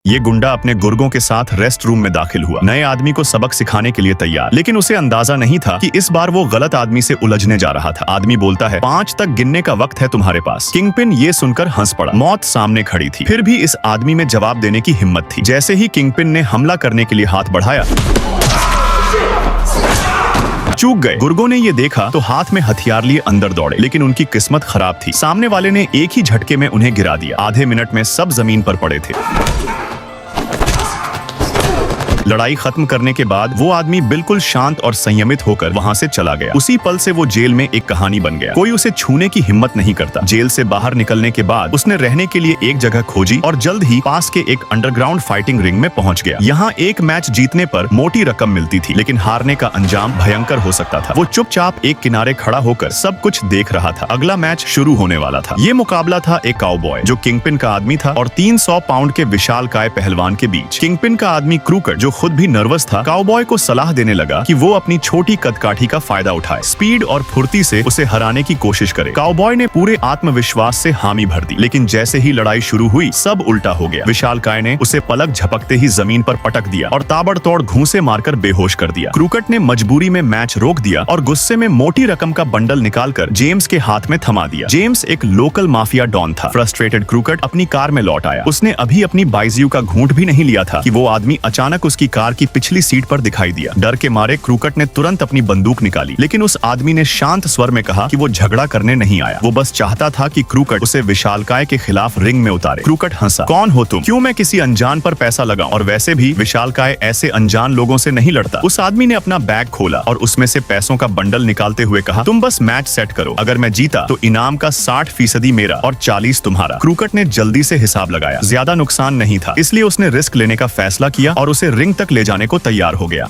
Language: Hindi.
ये गुंडा अपने गुर्गों के साथ रेस्ट रूम में दाखिल हुआ, नए आदमी को सबक सिखाने के लिए तैयार। लेकिन उसे अंदाजा नहीं था कि इस बार वो गलत आदमी से उलझने जा रहा था। आदमी बोलता है, 5 तक गिनने का वक्त है तुम्हारे पास। किंगपिन ये सुनकर हंस पड़ा। मौत सामने खड़ी थी, फिर भी इस आदमी में जवाब देने की हिम्मत थी। जैसे ही किंगपिन ने हमला करने के लिए हाथ बढ़ाया, चूक गए। गुर्गों ने ये देखा तो हाथ में हथियार लिए अंदर दौड़े, लेकिन उनकी किस्मत खराब थी। सामने वाले ने एक ही झटके में उन्हें गिरा दिया। आधे मिनट में सब जमीन पर पड़े थे। लड़ाई खत्म करने के बाद वो आदमी बिल्कुल शांत और संयमित होकर वहां से चला गया। उसी पल से वो जेल में एक कहानी बन गया। कोई उसे छूने की हिम्मत नहीं करता। जेल से बाहर निकलने के बाद उसने रहने के लिए एक जगह खोजी और जल्द ही पास के एक अंडरग्राउंड फाइटिंग रिंग में पहुंच गया। यहाँ एक मैच जीतने पर मोटी रकम मिलती थी, लेकिन हारने का अंजाम भयंकर हो सकता था। वो चुपचाप एक किनारे खड़ा होकर सब कुछ देख रहा था। अगला मैच शुरू होने वाला था। ये मुकाबला था एक काउबॉय जो किंगपिन का आदमी था और 300 पाउंड के विशालकाय पहलवान के बीच। किंगपिन का आदमी क्रूकर, जो खुद भी नर्वस था, काउबॉय को सलाह देने लगा कि वो अपनी छोटी कदकाठी का फायदा उठाए, स्पीड और फुर्ती से उसे हराने की कोशिश करे। काउबॉय ने पूरे आत्मविश्वास से हामी भर दी, लेकिन जैसे ही लड़ाई शुरू हुई सब उल्टा हो गया। विशालकाय ने उसे पलक झपकते ही जमीन पर पटक दिया और ताबड़तोड़ घूंसे मारकर बेहोश कर दिया। क्रूकट ने मजबूरी में मैच रोक दिया और गुस्से में मोटी रकम का बंडल निकालकर जेम्स के हाथ में थमा दिया। जेम्स एक लोकल माफिया डॉन था। फ्रस्ट्रेटेड क्रूकट अपनी कार में लौट आया। उसने अभी अपनी बाइजियू का घूंट भी नहीं लिया था कि वो आदमी अचानक उसकी कार की पिछली सीट पर दिखाई दिया। डर के मारे क्रूकट ने तुरंत अपनी बंदूक निकाली, लेकिन उस आदमी ने शांत स्वर में कहा कि वो झगड़ा करने नहीं आया। वो बस चाहता था कि क्रूकट उसे विशालकाय के खिलाफ रिंग में उतारे। क्रूकट हंसा, कौन हो तुम? क्यों मैं किसी अनजान पर पैसा लगाऊं? और वैसे भी विशालकाय ऐसे अनजान लोगों से नहीं लड़ता। उस आदमी ने अपना बैग खोला और उसमें से पैसों का बंडल निकालते हुए कहा, तुम बस मैच सेट करो। अगर मैं जीता तो इनाम का 60% मेरा और 40 तुम्हारा। क्रूकट ने जल्दी से हिसाब लगाया। ज्यादा नुकसान नहीं था, इसलिए उसने रिस्क लेने का फैसला किया और उसे रिंग तक ले जाने को तैयार हो गया।